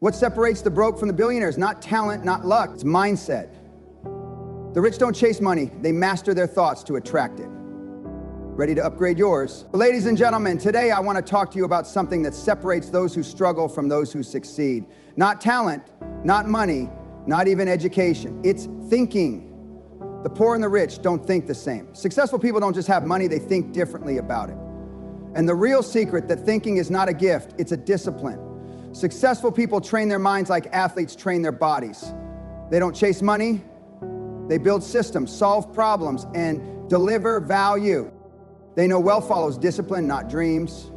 What separates the broke from the billionaires? Not talent, not luck, it's mindset. The rich don't chase money, they master their thoughts to attract it. Ready to upgrade yours? Well, ladies and gentlemen, today I want to talk to you about something that separates those who struggle from those who succeed. Not talent, not money, not even education. It's thinking. The poor and the rich don't think the same. Successful people don't just have money, they think differently about it. And the real secret that thinking is not a gift, it's a discipline. Successful people train their minds like athletes train their bodies. They don't chase money, they build systems, solve problems, and deliver value. They know wealth follows discipline, not dreams.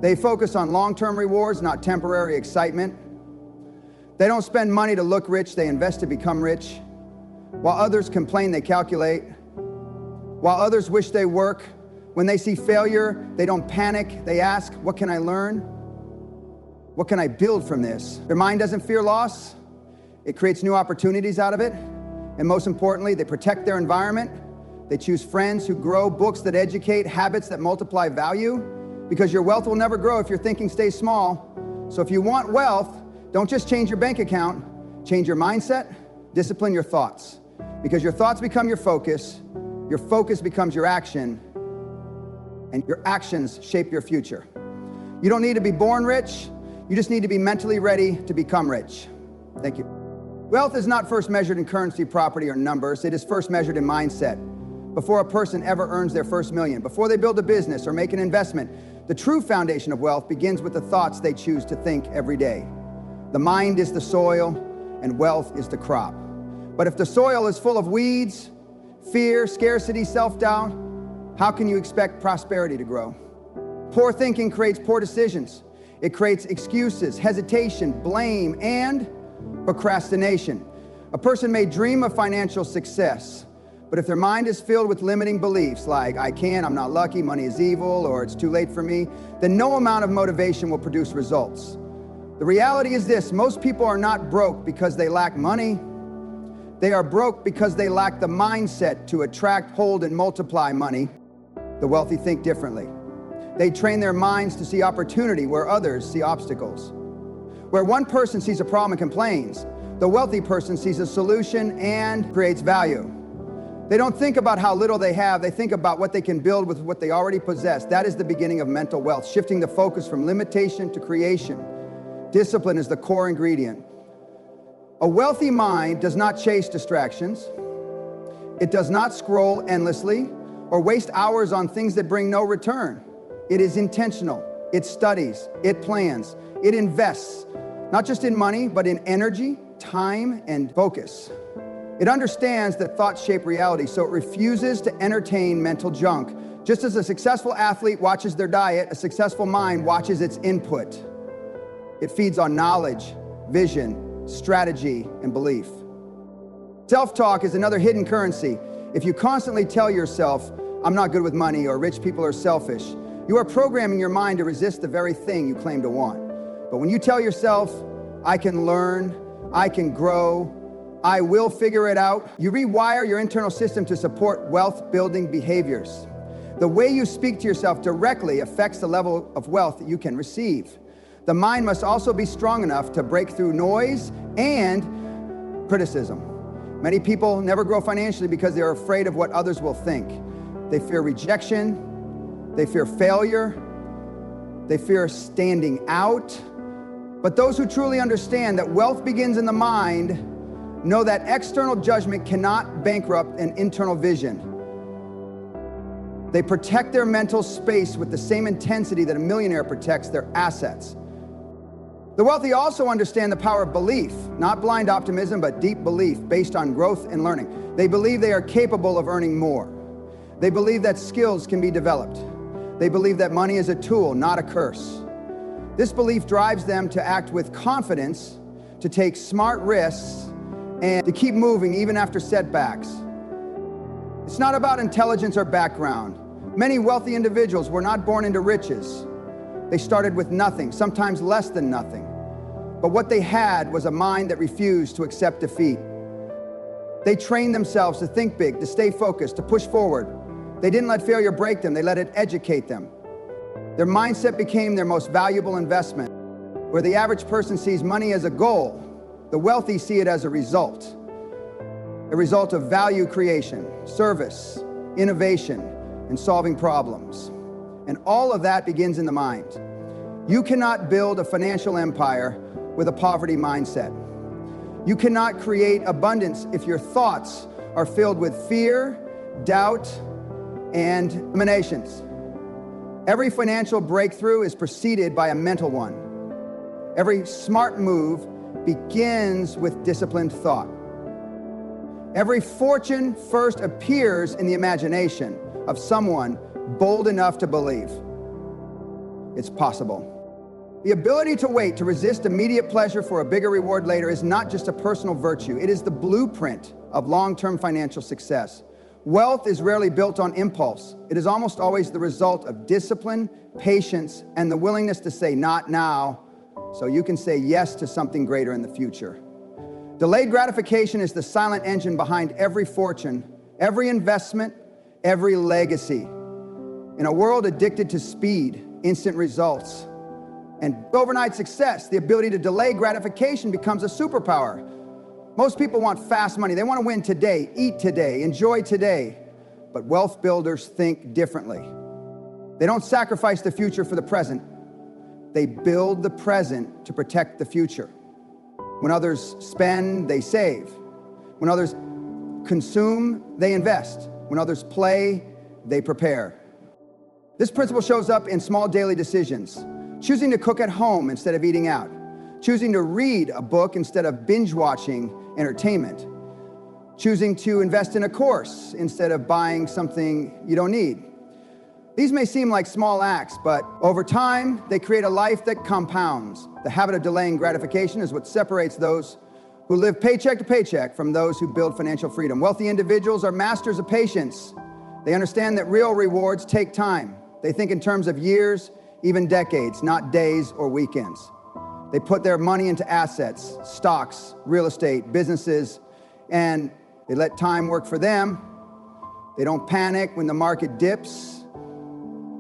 They focus on long-term rewards, not temporary excitement. They don't spend money to look rich, they invest to become rich. While others complain, they calculate. While others wish they work, when they see failure, they don't panic. They ask, what can I learn? What can I build from this? Their mind doesn't fear loss. It creates new opportunities out of it. And most importantly, they protect their environment. They choose friends who grow, books that educate, habits that multiply value, because your wealth will never grow if your thinking stays small. So if you want wealth, don't just change your bank account, change your mindset, discipline your thoughts. Because your thoughts become your focus becomes your action, and your actions shape your future. You don't need to be born rich, you just need to be mentally ready to become rich. Thank you. Wealth is not first measured in currency, property, or numbers. It is first measured in mindset. Before a person ever earns their first million, before they build a business or make an investment, the true foundation of wealth begins with the thoughts they choose to think every day. The mind is the soil, and wealth is the crop. But if the soil is full of weeds, fear, scarcity, self-doubt, how can you expect prosperity to grow? Poor thinking creates poor decisions. It creates excuses, hesitation, blame, and procrastination. A person may dream of financial success, but if their mind is filled with limiting beliefs like, I can't, I'm not lucky, money is evil, or it's too late for me, then no amount of motivation will produce results. The reality is this: most people are not broke because they lack money. They are broke because they lack the mindset to attract, hold, and multiply money. The wealthy think differently. They train their minds to see opportunity where others see obstacles. Where one person sees a problem and complains, the wealthy person sees a solution and creates value. They don't think about how little they have, they think about what they can build with what they already possess. That is the beginning of mental wealth, shifting the focus from limitation to creation. Discipline is the core ingredient. A wealthy mind does not chase distractions. It does not scroll endlessly or waste hours on things that bring no return. It is intentional. It studies. It plans. It invests, not just in money, but in energy, time, and focus. It understands that thoughts shape reality, so it refuses to entertain mental junk. Just as a successful athlete watches their diet, a successful mind watches its input. It feeds on knowledge, vision, strategy, and belief. Self-talk is another hidden currency. If you constantly tell yourself, I'm not good with money, or rich people are selfish, you are programming your mind to resist the very thing you claim to want. But when you tell yourself, I can learn, I can grow, I will figure it out, you rewire your internal system to support wealth-building behaviors. The way you speak to yourself directly affects the level of wealth that you can receive. The mind must also be strong enough to break through noise and criticism. Many people never grow financially because they're afraid of what others will think. They fear rejection, they fear failure, they fear standing out. But those who truly understand that wealth begins in the mind know that external judgment cannot bankrupt an internal vision. They protect their mental space with the same intensity that a millionaire protects their assets. The wealthy also understand the power of belief, not blind optimism, but deep belief based on growth and learning. They believe they are capable of earning more. They believe that skills can be developed. They believe that money is a tool, not a curse. This belief drives them to act with confidence, to take smart risks, and to keep moving even after setbacks. It's not about intelligence or background. Many wealthy individuals were not born into riches. They started with nothing, sometimes less than nothing. But what they had was a mind that refused to accept defeat. They trained themselves to think big, to stay focused, to push forward. They didn't let failure break them, they let it educate them. Their mindset became their most valuable investment. Where the average person sees money as a goal, the wealthy see it as a result of value creation, service, innovation, and solving problems. And all of that begins in the mind. You cannot build a financial empire with a poverty mindset. You cannot create abundance if your thoughts are filled with fear, doubt, and emanations. Every financial breakthrough is preceded by a mental one. Every smart move begins with disciplined thought. Every fortune first appears in the imagination of someone bold enough to believe it's possible. The ability to wait, to resist immediate pleasure for a bigger reward later, is not just a personal virtue. It is the blueprint of long-term financial success. Wealth is rarely built on impulse. It is almost always the result of discipline, patience, and the willingness to say not now, so you can say yes to something greater in the future. Delayed gratification is the silent engine behind every fortune, every investment, every legacy. In a world addicted to speed, instant results, and overnight success, the ability to delay gratification becomes a superpower. Most people want fast money. They want to win today, eat today, enjoy today. But wealth builders think differently. They don't sacrifice the future for the present. They build the present to protect the future. When others spend, they save. When others consume, they invest. When others play, they prepare. This principle shows up in small daily decisions. Choosing to cook at home instead of eating out. Choosing to read a book instead of binge-watching entertainment. Choosing to invest in a course instead of buying something you don't need. These may seem like small acts, but over time, they create a life that compounds. The habit of delaying gratification is what separates those who live paycheck to paycheck from those who build financial freedom. Wealthy individuals are masters of patience. They understand that real rewards take time. They think in terms of years, even decades, not days or weekends. They put their money into assets, stocks, real estate, businesses, and they let time work for them. They don't panic when the market dips.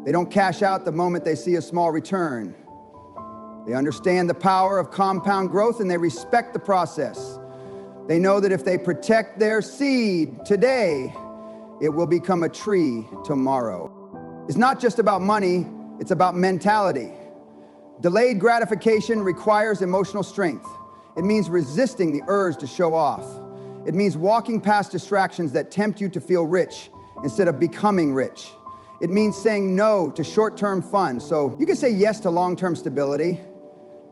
They don't cash out the moment they see a small return. They understand the power of compound growth and they respect the process. They know that if they protect their seed today, it will become a tree tomorrow. It's not just about money, it's about mentality. Delayed gratification requires emotional strength. It means resisting the urge to show off. It means walking past distractions that tempt you to feel rich instead of becoming rich. It means saying no to short-term fun so you can say yes to long-term stability.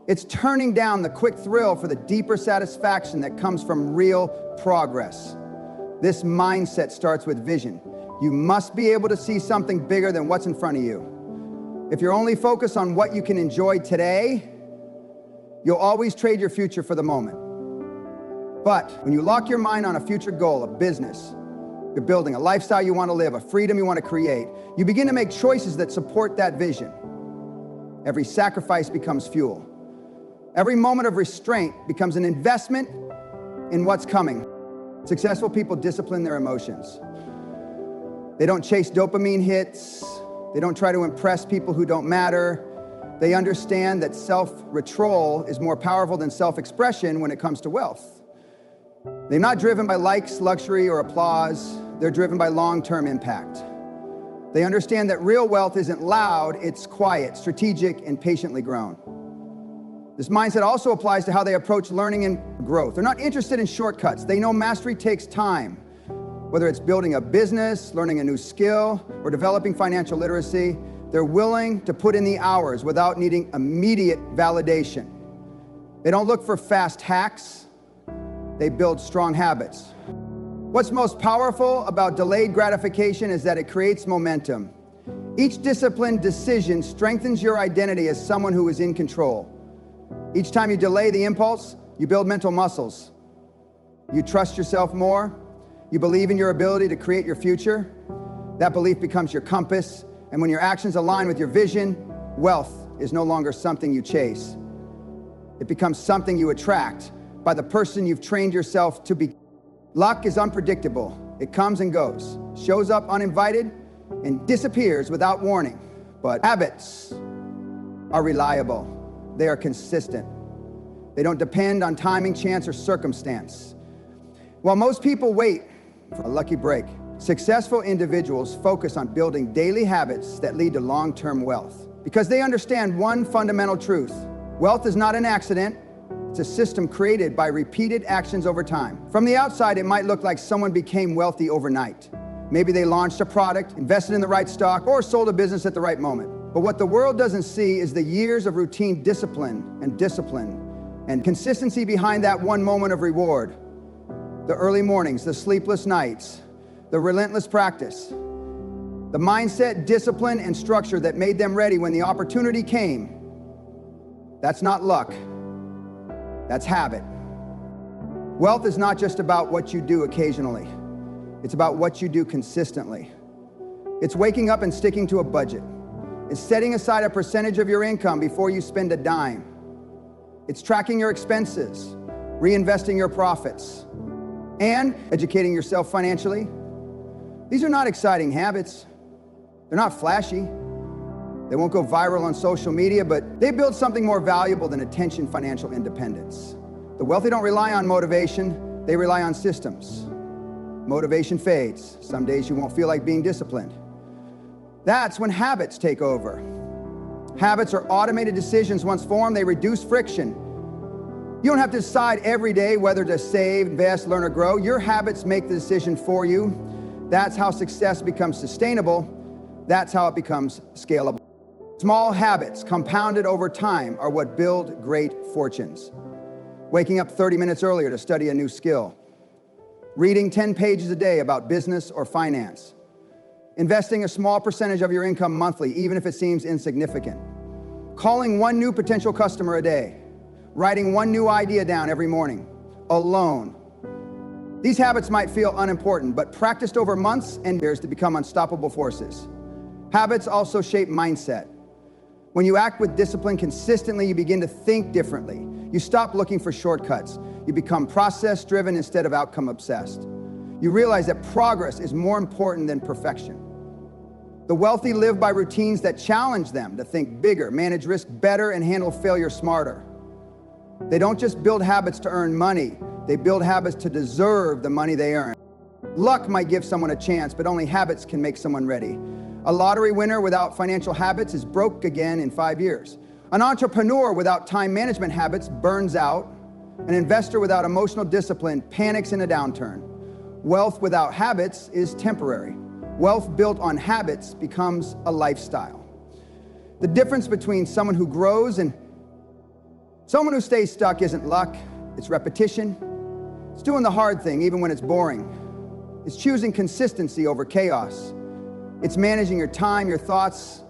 It's turning down the quick thrill for the deeper satisfaction that comes from real progress. This mindset starts with vision. You must be able to see something bigger than what's in front of you. If you're only focused on what you can enjoy today, you'll always trade your future for the moment. But when you lock your mind on a future goal, a business, you're building a lifestyle you want to live, a freedom you want to create, you begin to make choices that support that vision. Every sacrifice becomes fuel. Every moment of restraint becomes an investment in what's coming. Successful people discipline their emotions. They don't chase dopamine hits. They don't try to impress people who don't matter. They understand that self-control is more powerful than self-expression when it comes to wealth. They're not driven by likes, luxury, or applause. They're driven by long-term impact. They understand that real wealth isn't loud, it's quiet, strategic, and patiently grown. This mindset also applies to how they approach learning and growth. They're not interested in shortcuts. They know mastery takes time. Whether it's building a business, learning a new skill, or developing financial literacy, they're willing to put in the hours without needing immediate validation. They don't look for fast hacks. They build strong habits. What's most powerful about delayed gratification is that it creates momentum. Each disciplined decision strengthens your identity as someone who is in control. Each time you delay the impulse, you build mental muscles. You trust yourself more. You believe in your ability to create your future. That belief becomes your compass. And when your actions align with your vision, wealth is no longer something you chase. It becomes something you attract by the person you've trained yourself to be. Luck is unpredictable. It comes and goes, shows up uninvited, and disappears without warning. But habits are reliable. They are consistent. They don't depend on timing, chance, or circumstance. While most people wait for a lucky break, successful individuals focus on building daily habits that lead to long-term wealth. Because they understand one fundamental truth: wealth is not an accident, it's a system created by repeated actions over time. From the outside, it might look like someone became wealthy overnight. Maybe they launched a product, invested in the right stock, or sold a business at the right moment. But what the world doesn't see is the years of routine discipline and consistency behind that one moment of reward. The early mornings, the sleepless nights, the relentless practice, the mindset, discipline, and structure that made them ready when the opportunity came. That's not luck, that's habit. Wealth is not just about what you do occasionally. It's about what you do consistently. It's waking up and sticking to a budget. It's setting aside a percentage of your income before you spend a dime. It's tracking your expenses, reinvesting your profits, and educating yourself financially. These are not exciting habits. They're not flashy. They won't go viral on social media, but they build something more valuable than attention, financial independence. The wealthy don't rely on motivation, they rely on systems. Motivation fades. Some days you won't feel like being disciplined. That's when habits take over. Habits are automated decisions. Once formed, they reduce friction. You don't have to decide every day whether to save, invest, learn, or grow. Your habits make the decision for you. That's how success becomes sustainable. That's how it becomes scalable. Small habits compounded over time are what build great fortunes. Waking up 30 minutes earlier to study a new skill. Reading 10 pages a day about business or finance. Investing a small percentage of your income monthly, even if it seems insignificant. Calling one new potential customer a day. Writing one new idea down every morning, alone. These habits might feel unimportant, but practiced over months and years to become unstoppable forces. Habits also shape mindset. When you act with discipline consistently, you begin to think differently. You stop looking for shortcuts. You become process-driven instead of outcome-obsessed. You realize that progress is more important than perfection. The wealthy live by routines that challenge them to think bigger, manage risk better, and handle failure smarter. They don't just build habits to earn money, they build habits to deserve the money they earn. Luck might give someone a chance, but only habits can make someone ready. A lottery winner without financial habits is broke again in 5 years. An entrepreneur without time management habits burns out. An investor without emotional discipline panics in a downturn. Wealth without habits is temporary. Wealth built on habits becomes a lifestyle. The difference between someone who grows and someone who stays stuck isn't luck, it's repetition. It's doing the hard thing even when it's boring. It's choosing consistency over chaos. It's managing your time, your thoughts,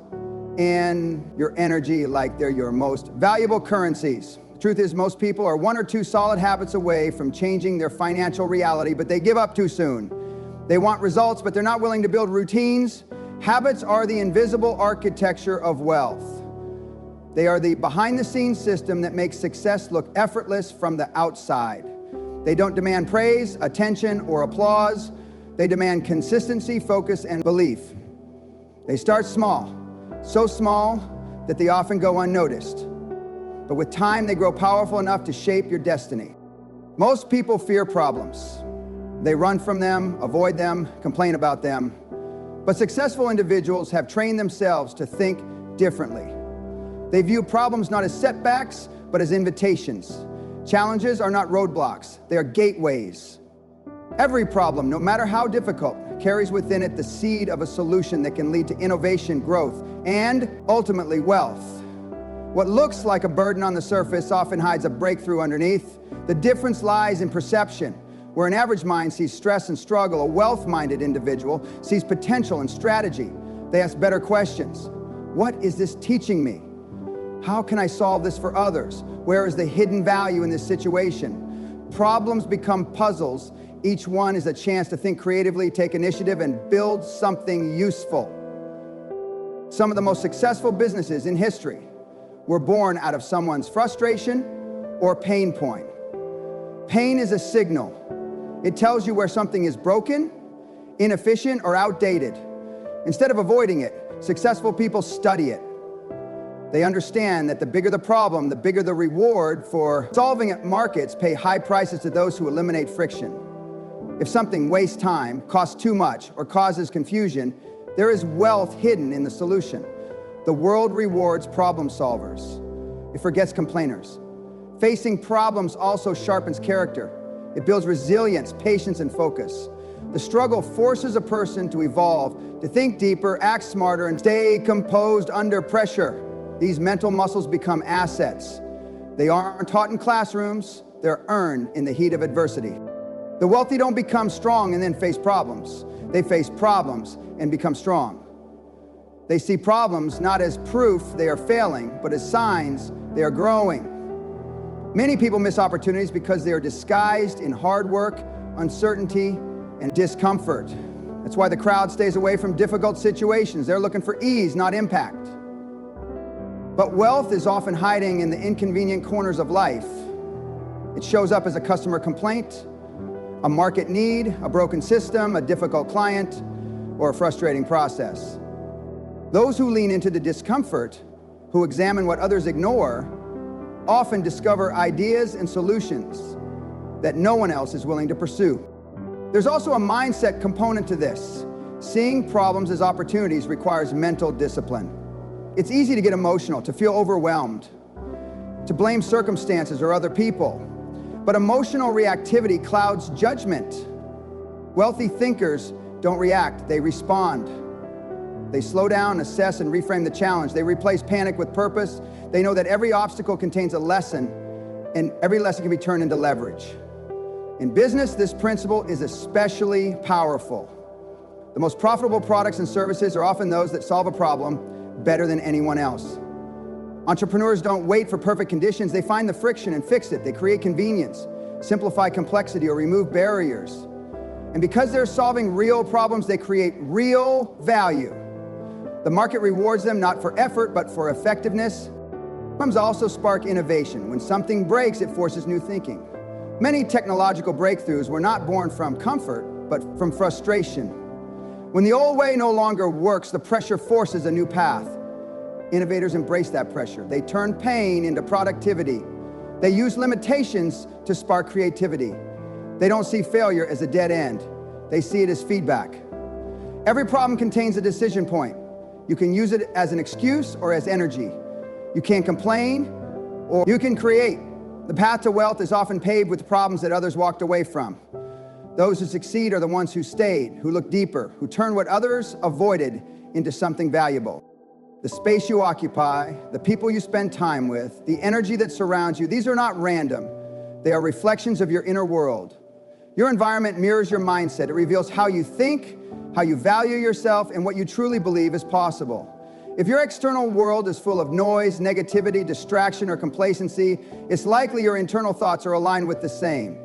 and your energy like they're your most valuable currencies. The truth is, most people are 1 or 2 solid habits away from changing their financial reality, but they give up too soon. They want results, but they're not willing to build routines. Habits are the invisible architecture of wealth. They are the behind-the-scenes system that makes success look effortless from the outside. They don't demand praise, attention, or applause. They demand consistency, focus, and belief. They start small, so small that they often go unnoticed. But with time, they grow powerful enough to shape your destiny. Most people fear problems. They run from them, avoid them, complain about them. But successful individuals have trained themselves to think differently. They view problems not as setbacks, but as invitations. Challenges are not roadblocks, they are gateways. Every problem, no matter how difficult, carries within it the seed of a solution that can lead to innovation, growth, and ultimately wealth. What looks like a burden on the surface often hides a breakthrough underneath. The difference lies in perception. Where an average mind sees stress and struggle, a wealth-minded individual sees potential and strategy. They ask better questions. What is this teaching me? How can I solve this for others? Where is the hidden value in this situation? Problems become puzzles. Each one is a chance to think creatively, take initiative, and build something useful. Some of the most successful businesses in history were born out of someone's frustration or pain point. Pain is a signal. It tells you where something is broken, inefficient, or outdated. Instead of avoiding it, successful people study it. They understand that the bigger the problem, the bigger the reward for solving it. Markets pay high prices to those who eliminate friction. If something wastes time, costs too much, or causes confusion, there is wealth hidden in the solution. The world rewards problem solvers. It forgets complainers. Facing problems also sharpens character. It builds resilience, patience, and focus. The struggle forces a person to evolve, to think deeper, act smarter, and stay composed under pressure. These mental muscles become assets. They aren't taught in classrooms, they're earned in the heat of adversity. The wealthy don't become strong and then face problems. They face problems and become strong. They see problems not as proof they are failing, but as signs they are growing. Many people miss opportunities because they are disguised in hard work, uncertainty, and discomfort. That's why the crowd stays away from difficult situations. They're looking for ease, not impact. But wealth is often hiding in the inconvenient corners of life. It shows up as a customer complaint, a market need, a broken system, a difficult client, or a frustrating process. Those who lean into the discomfort, who examine what others ignore, often discover ideas and solutions that no one else is willing to pursue. There's also a mindset component to this. Seeing problems as opportunities requires mental discipline. It's easy to get emotional, to feel overwhelmed, to blame circumstances or other people. But emotional reactivity clouds judgment. Wealthy thinkers don't react, they respond. They slow down, assess, and reframe the challenge. They replace panic with purpose. They know that every obstacle contains a lesson, and every lesson can be turned into leverage. In business, this principle is especially powerful. The most profitable products and services are often those that solve a problem better than anyone else. Entrepreneurs don't wait for perfect conditions. They find the friction and fix it. They create convenience, simplify complexity, or remove barriers. And because they're solving real problems, they create real value. The market rewards them not for effort, but for effectiveness. Problems also spark innovation. When something breaks, it forces new thinking. Many technological breakthroughs were not born from comfort, but from frustration. When the old way no longer works, the pressure forces a new path. Innovators embrace that pressure. They turn pain into productivity. They use limitations to spark creativity. They don't see failure as a dead end. They see it as feedback. Every problem contains a decision point. You can use it as an excuse or as energy. You can complain or you can create. The path to wealth is often paved with problems that others walked away from. Those who succeed are the ones who stayed, who look deeper, who turn what others avoided into something valuable. The space you occupy, the people you spend time with, the energy that surrounds you, these are not random. They are reflections of your inner world. Your environment mirrors your mindset. It reveals how you think, how you value yourself, and what you truly believe is possible. If your external world is full of noise, negativity, distraction, or complacency, it's likely your internal thoughts are aligned with the same.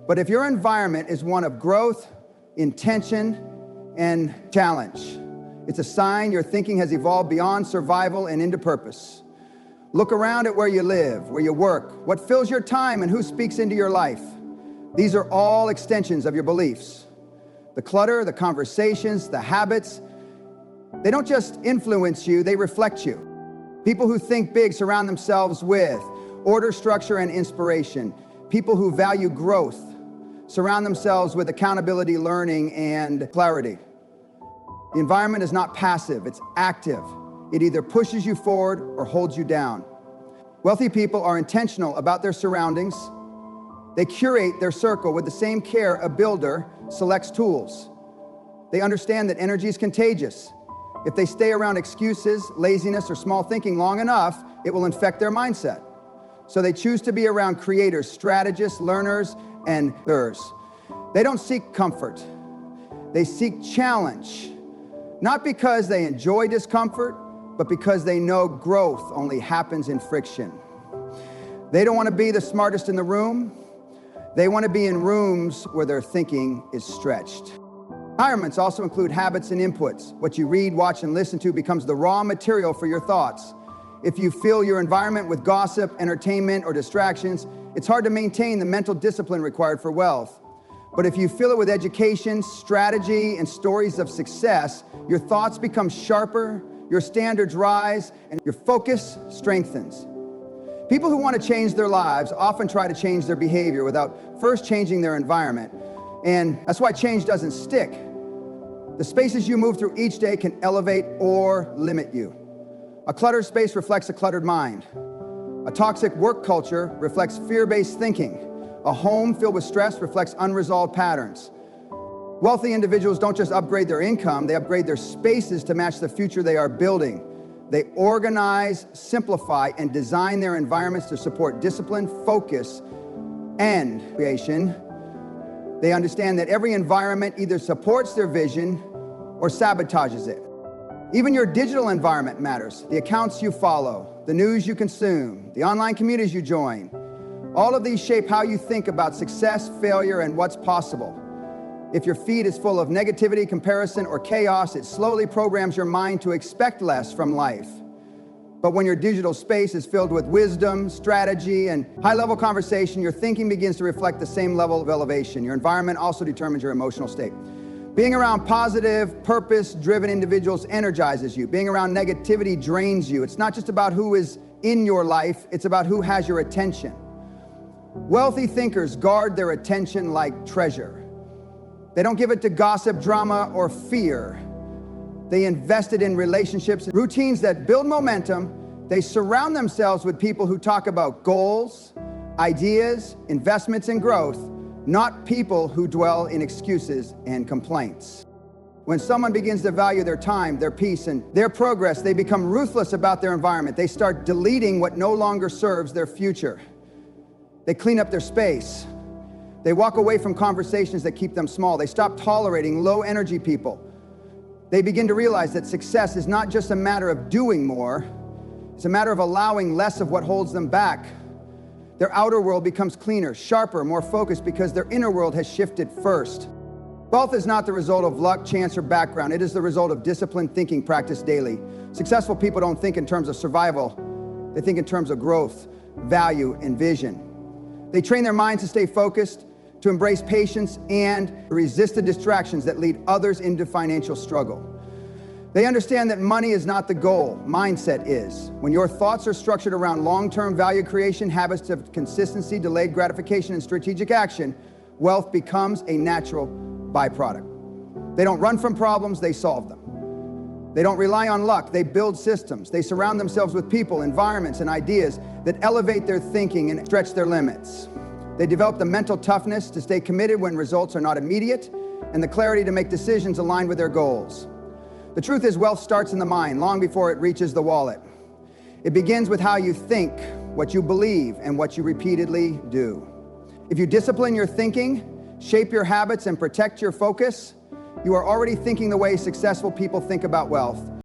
But if your environment is one of growth, intention, and challenge, it's a sign your thinking has evolved beyond survival and into purpose. Look around at where you live, where you work, what fills your time, and who speaks into your life. These are all extensions of your beliefs. The clutter, the conversations, the habits, they don't just influence you, they reflect you. People who think big surround themselves with order, structure, and inspiration. People who value growth surround themselves with accountability, learning, and clarity. The environment is not passive, it's active. It either pushes you forward or holds you down. Wealthy people are intentional about their surroundings. They curate their circle with the same care a builder selects tools. They understand that energy is contagious. If they stay around excuses, laziness, or small thinking long enough, it will infect their mindset. So they choose to be around creators, strategists, learners, and doers. They don't seek comfort. They seek challenge. Not because they enjoy discomfort, but because they know growth only happens in friction. They don't want to be the smartest in the room. They want to be in rooms where their thinking is stretched. Environments also include habits and inputs. What you read, watch, and listen to becomes the raw material for your thoughts. If you fill your environment with gossip, entertainment, or distractions, it's hard to maintain the mental discipline required for wealth. But if you fill it with education, strategy, and stories of success, your thoughts become sharper, your standards rise, and your focus strengthens. People who want to change their lives often try to change their behavior without first changing their environment. And that's why change doesn't stick. The spaces you move through each day can elevate or limit you. A cluttered space reflects a cluttered mind. A toxic work culture reflects fear-based thinking. A home filled with stress reflects unresolved patterns. Wealthy individuals don't just upgrade their income, they upgrade their spaces to match the future they are building. They organize, simplify, and design their environments to support discipline, focus, and creation. They understand that every environment either supports their vision or sabotages it. Even your digital environment matters. The accounts you follow, the news you consume, the online communities you join. All of these shape how you think about success, failure, and what's possible. If your feed is full of negativity, comparison, or chaos, it slowly programs your mind to expect less from life. But when your digital space is filled with wisdom, strategy, and high-level conversation, your thinking begins to reflect the same level of elevation. Your environment also determines your emotional state. Being around positive, purpose-driven individuals energizes you. Being around negativity drains you. It's not just about who is in your life, it's about who has your attention. Wealthy thinkers guard their attention like treasure. They don't give it to gossip, drama, or fear. They invest it in relationships and routines that build momentum. They surround themselves with people who talk about goals, ideas, investments, and growth, not people who dwell in excuses and complaints. When someone begins to value their time, their peace, and their progress, they become ruthless about their environment. They start deleting what no longer serves their future. They clean up their space. They walk away from conversations that keep them small. They stop tolerating low-energy people. They begin to realize that success is not just a matter of doing more, it's a matter of allowing less of what holds them back. Their outer world becomes cleaner, sharper, more focused because their inner world has shifted first. Wealth is not the result of luck, chance, or background. It is the result of disciplined thinking practiced daily. Successful people don't think in terms of survival. They think in terms of growth, value, and vision. They train their minds to stay focused, to embrace patience, and resist the distractions that lead others into financial struggle. They understand that money is not the goal, mindset is. When your thoughts are structured around long-term value creation, habits of consistency, delayed gratification, and strategic action, wealth becomes a natural byproduct. They don't run from problems, they solve them. They don't rely on luck, they build systems. They surround themselves with people, environments, and ideas that elevate their thinking and stretch their limits. They develop the mental toughness to stay committed when results are not immediate, and the clarity to make decisions aligned with their goals. The truth is, wealth starts in the mind long before it reaches the wallet. It begins with how you think, what you believe, and what you repeatedly do. If you discipline your thinking, shape your habits, and protect your focus, you are already thinking the way successful people think about wealth.